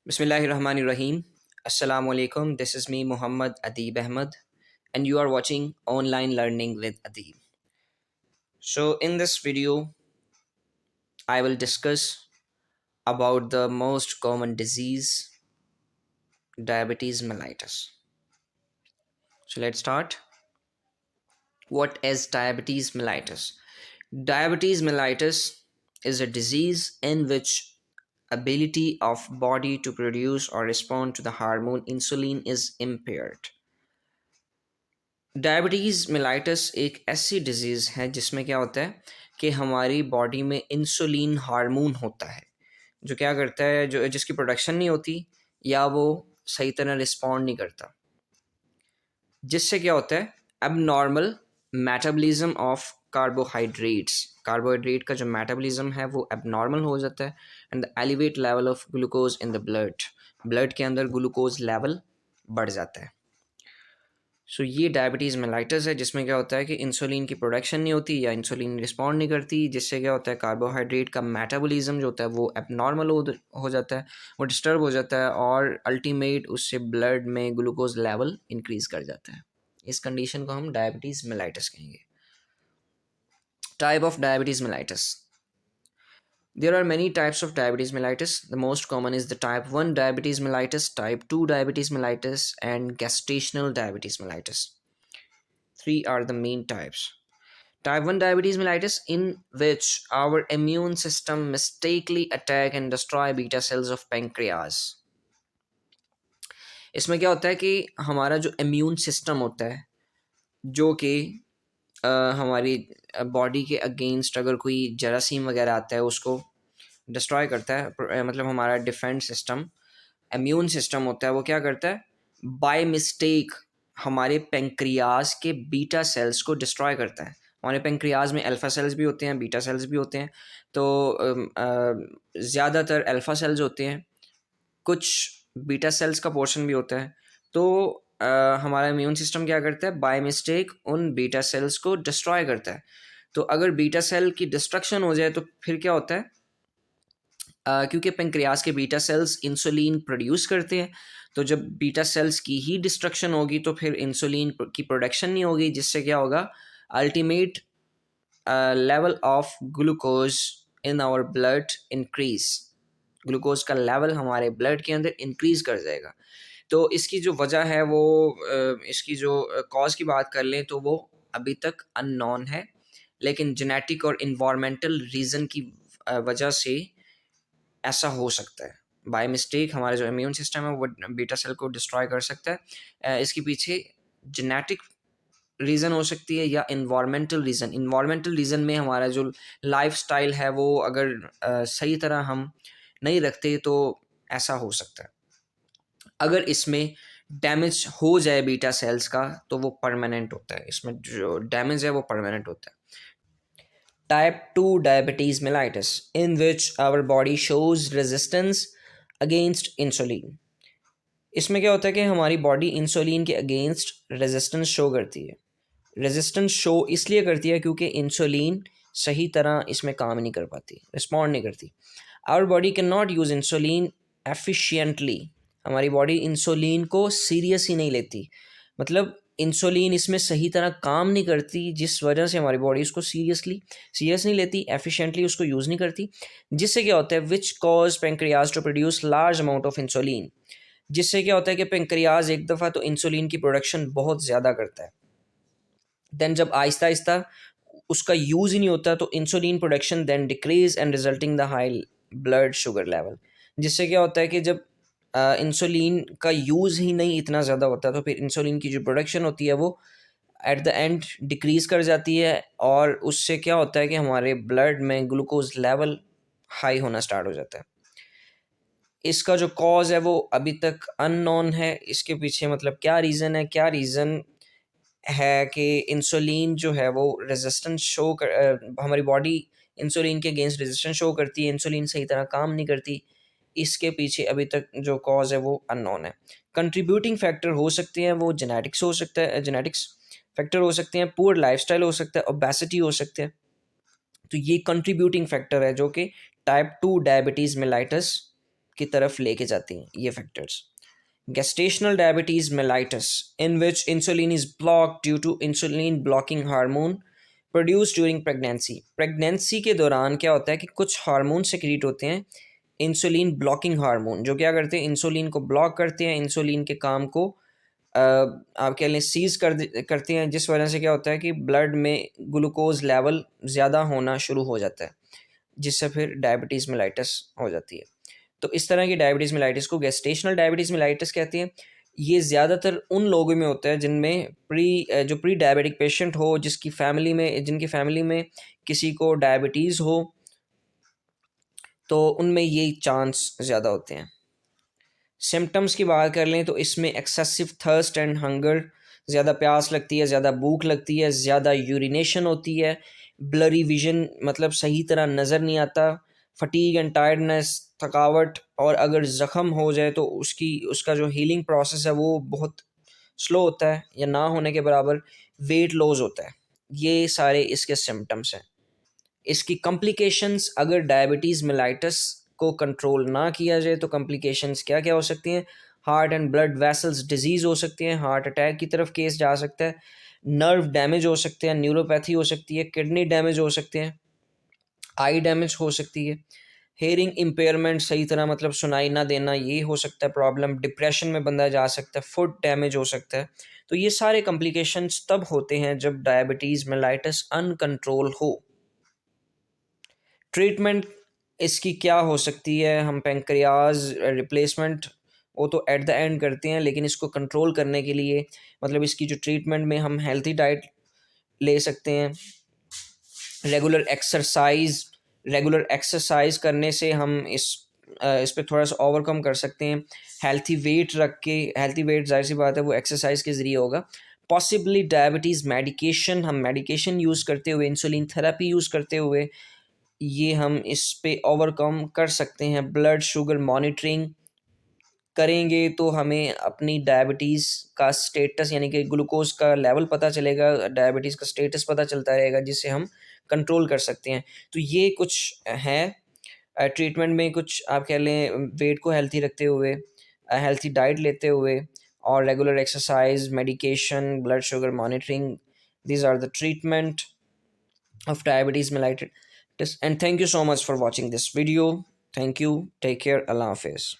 Bismillahirrahmanirrahim. Assalamu alaikum. This is me, Muhammad Adib Ahmed, and you are watching Online Learning with Adib. So, in this video, I will discuss about the most common disease, diabetes mellitus. So, let's start. What is diabetes mellitus? Diabetes mellitus is a disease in which ability of body to produce or respond to the hormone insulin is impaired. Diabetes mellitus एक ऐसी disease है जिसमें क्या होता है कि हमारी body में इंसुलिन हार्मोन होता है जो क्या करता है जो जिसकी प्रोडक्शन नहीं होती या वो सही तरह रिस्पॉन्ड नहीं करता, जिससे क्या होता है अब नॉर्मल मेटाबॉलिज्म ऑफ कार्बोहाइड्रेट का जो मेटाबॉलिज्म है वो अब नॉर्मल हो जाता है and the elevate level of glucose in the blood के अंदर ग्लूकोज लेवल बढ़ जाता है। सो ये डायबिटीज़ मेलाइटस है जिसमें क्या होता है कि इंसुलिन की प्रोडक्शन नहीं होती या इंसुलिन रिस्पॉन्ड नहीं करती, जिससे क्या होता है कार्बोहाइड्रेट का मेटाबॉलिज्म जो होता है वो एबनॉर्मल हो जाता है, वो डिस्टर्ब हो जाता है और अल्टीमेट उससे ब्लड में ग्लूकोज लेवल इंक्रीज़ कर जाता है। इस कंडीशन को हम डायबिटीज़ मेलाइटस कहेंगे। Type of diabetes mellitus, there are many types of diabetes mellitus. The most common is the type 1 diabetes mellitus, type 2 diabetes mellitus, and gestational diabetes mellitus. Three are the main types. Type 1 diabetes mellitus, in which our immune system mistakenly attack and destroy beta cells of pancreas. इसमें क्या होता है कि हमारा जो immune system होता है जो कि हमारी बॉडी के अगेंस्ट अगर कोई जरासीम वगैरह आता है उसको डिस्ट्रॉय करता है, मतलब हमारा डिफेंस सिस्टम इम्यून सिस्टम होता है वो क्या करता है बाय मिस्टेक हमारे पेंक्रियाज के बीटा सेल्स को डिस्ट्रॉय करता है। हमारे पेंक्रियाज में अल्फ़ा सेल्स भी होते हैं, बीटा सेल्स भी होते हैं, तो ज़्यादातर अल्फ़ा सेल्स होते हैं, कुछ बीटा सेल्स का पोर्शन भी होता है। तो हमारा इम्यून सिस्टम क्या करता है बाय मिस्टेक उन बीटा सेल्स को डिस्ट्रॉय करता है। तो अगर बीटा सेल की डिस्ट्रक्शन हो जाए तो फिर क्या होता है, क्योंकि पेंक्रियाज के बीटा सेल्स इंसुलिन प्रोड्यूस करते हैं, तो जब बीटा सेल्स की ही डिस्ट्रक्शन होगी तो फिर इंसुलिन की प्रोडक्शन नहीं होगी, जिससे क्या होगा ultimate level of glucose in our blood increase, glucose का लेवल हमारे ब्लड के अंदर इंक्रीज कर जाएगा। तो इसकी जो वजह है वो इसकी जो कॉज की बात कर लें तो वो अभी तक अननोन है, लेकिन जेनेटिक और इन्वायरमेंटल रीज़न की वजह से ऐसा हो सकता है। बाय मिस्टेक हमारा जो इम्यून सिस्टम है वो बीटा सेल को डिस्ट्रॉय कर सकता है। इसके पीछे जेनेटिक रीज़न हो सकती है या इन्वायरमेंटल रीज़न में हमारा जो लाइफस्टाइल है वो अगर सही तरह हम नहीं रखते तो ऐसा हो सकता है। अगर इसमें डैमेज हो जाए बीटा सेल्स का तो वो परमानेंट होता है, इसमें जो डैमेज है वो परमानेंट होता है। Type 2 diabetes mellitus, in which our body shows resistance against insulin. इसमें क्या होता है कि हमारी बॉडी इंसुलिन के अगेंस्ट रेजिस्टेंस शो करती है। रेजिस्टेंस शो इसलिए करती है क्योंकि इंसुलिन सही तरह इसमें काम नहीं कर पाती, रिस्पॉन्ड नहीं करती। Our body cannot use insulin efficiently, हमारी बॉडी इंसुलिन को सीरियस ही नहीं लेती, मतलब इंसुलिन इसमें सही तरह काम नहीं करती, जिस वजह से हमारी बॉडी उसको सीरियस नहीं लेती, एफिशिएंटली उसको यूज़ नहीं करती, जिससे क्या होता है which cause pancreas to produce large amount of insulin, जिससे क्या होता है कि पेंक्रियाज एक दफ़ा तो इंसुलिन की प्रोडक्शन बहुत ज़्यादा करता है, देन जब आहिस्ता आहिस्ता उसका यूज़ ही नहीं होता तो insulin production then decrease and resulting the high blood sugar level, जिससे क्या होता है कि जब इंसुलिन का यूज़ ही नहीं इतना ज़्यादा होता तो फिर इंसुलिन की जो प्रोडक्शन होती है वो एट द एंड डिक्रीज़ कर जाती है और उससे क्या होता है कि हमारे ब्लड में ग्लूकोज लेवल हाई होना स्टार्ट हो जाता है। इसका जो कॉज है वो अभी तक अननोन है, इसके पीछे मतलब क्या रीज़न है, क्या रीज़न है कि इंसुलिन जो है वो रेजिस्टेंस हमारी बॉडी इंसुलिन के अगेंस्ट रेजिस्टेंस शो करती है, इंसुलिन सही तरह काम नहीं करती, इसके पीछे अभी तक जो कॉज है वो अननोन है। कंट्रीब्यूटिंग फैक्टर हो सकते हैं वो जेनेटिक्स हो सकता है, जेनेटिक्स फैक्टर हो सकते हैं, पुअर लाइफस्टाइल हो सकता है, ओबेसिटी हो सकते हैं। तो ये कंट्रीब्यूटिंग फैक्टर है जो कि टाइप 2 डायबिटीज़ मेलाइटस की तरफ लेके जाती हैं ये factors. Gestational diabetes mellitus, in which insulin is blocked due to insulin blocking hormone produced during pregnancy. Pregnancy के दौरान क्या होता है कि कुछ हार्मोन सिक्रीट होते हैं, इंसुलिन ब्लॉकिंग हार्मोन, जो क्या करते हैं, इंसुलिन को ब्लॉक करते हैं, इंसुलिन के काम को आप कह लें सीज करते हैं, जिस वजह से क्या होता है कि ब्लड में ग्लूकोज लेवल ज़्यादा होना शुरू हो जाता है, जिससे फिर डायबिटीज़ मेलाइटिस हो जाती है। तो इस तरह की डायबिटीज़ मेलाइटिस को गेस्टेशनल डायबिटीज़ मेलाइटिस कहते हैं। ये ज़्यादातर उन लोगों में होता है जिनमें जो प्री डायबिटिक पेशेंट हो, जिनकी फैमिली में किसी को डायबिटीज़ हो, तो उनमें ये चांस ज़्यादा होते हैं। सिम्टम्स की बात कर लें तो इसमें एक्सेसिव थर्स्ट एंड हंगर, ज़्यादा प्यास लगती है, ज़्यादा भूख लगती है, ज़्यादा यूरिनेशन होती है, ब्लरी विजन मतलब सही तरह नज़र नहीं आता, फटीग एंड टायर्डनेस, थकावट, और अगर ज़ख़म हो जाए तो उसका जो हीलिंग प्रोसेस है वो बहुत स्लो होता है या ना होने के बराबर, वेट लॉस होता है। ये सारे इसके सिम्टम्स हैं। इसकी कॉम्प्लिकेशंस, अगर डायबिटीज़ मेलाइटस को कंट्रोल ना किया जाए तो कॉम्प्लिकेशंस क्या क्या हो सकती हैं? Heart and blood vessels disease हो सकती हैं, हार्ट अटैक की तरफ केस जा सकता है, नर्व डैमेज हो सकते हैं, न्यूरोपैथी हो सकती है, किडनी डैमेज हो सकते हैं, आई डैमेज हो सकती है, हेयरिंग इम्पेयरमेंट, सही तरह मतलब सुनाई ना देना, ये हो सकता है प्रॉब्लम, डिप्रेशन में बंदा जा सकता है, फुट डैमेज हो सकता है। तो ये सारे कॉम्प्लिकेशंस तब होते हैं जब डायबिटीज़ मेलाइटस अनकंट्रोल हो। ट्रीटमेंट इसकी क्या हो सकती है? हम पैंक्रियाज रिप्लेसमेंट वो तो एट द एंड करते हैं, लेकिन इसको कंट्रोल करने के लिए मतलब इसकी जो ट्रीटमेंट में हम हेल्थी डाइट ले सकते हैं, रेगुलर एक्सरसाइज रेगुलर एक्सरसाइज करने से हम इस पे थोड़ा सा ओवरकम कर सकते हैं। हेल्थी वेट जाहिर सी बात है वो एक्सरसाइज के ज़रिए होगा। पॉसिबली डायबिटीज़ मेडिकेशन, हम मेडिकेशन यूज़ करते हुए, इंसुलिन थेरेपी यूज़ करते हुए ये हम इस पे ओवरकम कर सकते हैं। ब्लड शुगर मॉनिटरिंग करेंगे तो हमें अपनी डायबिटीज़ का स्टेटस यानी कि ग्लूकोज का लेवल पता चलेगा, डायबिटीज़ का स्टेटस पता चलता रहेगा, जिससे हम कंट्रोल कर सकते हैं। तो ये कुछ हैं ट्रीटमेंट में, कुछ आप कह लें वेट को हेल्थी रखते हुए, हेल्थी डाइट लेते हुए, और regular exercise, medication, blood sugar monitoring, these are the treatment of diabetes mellitus. And thank you so much for watching this video. Thank you. Take care. Allah Hafiz.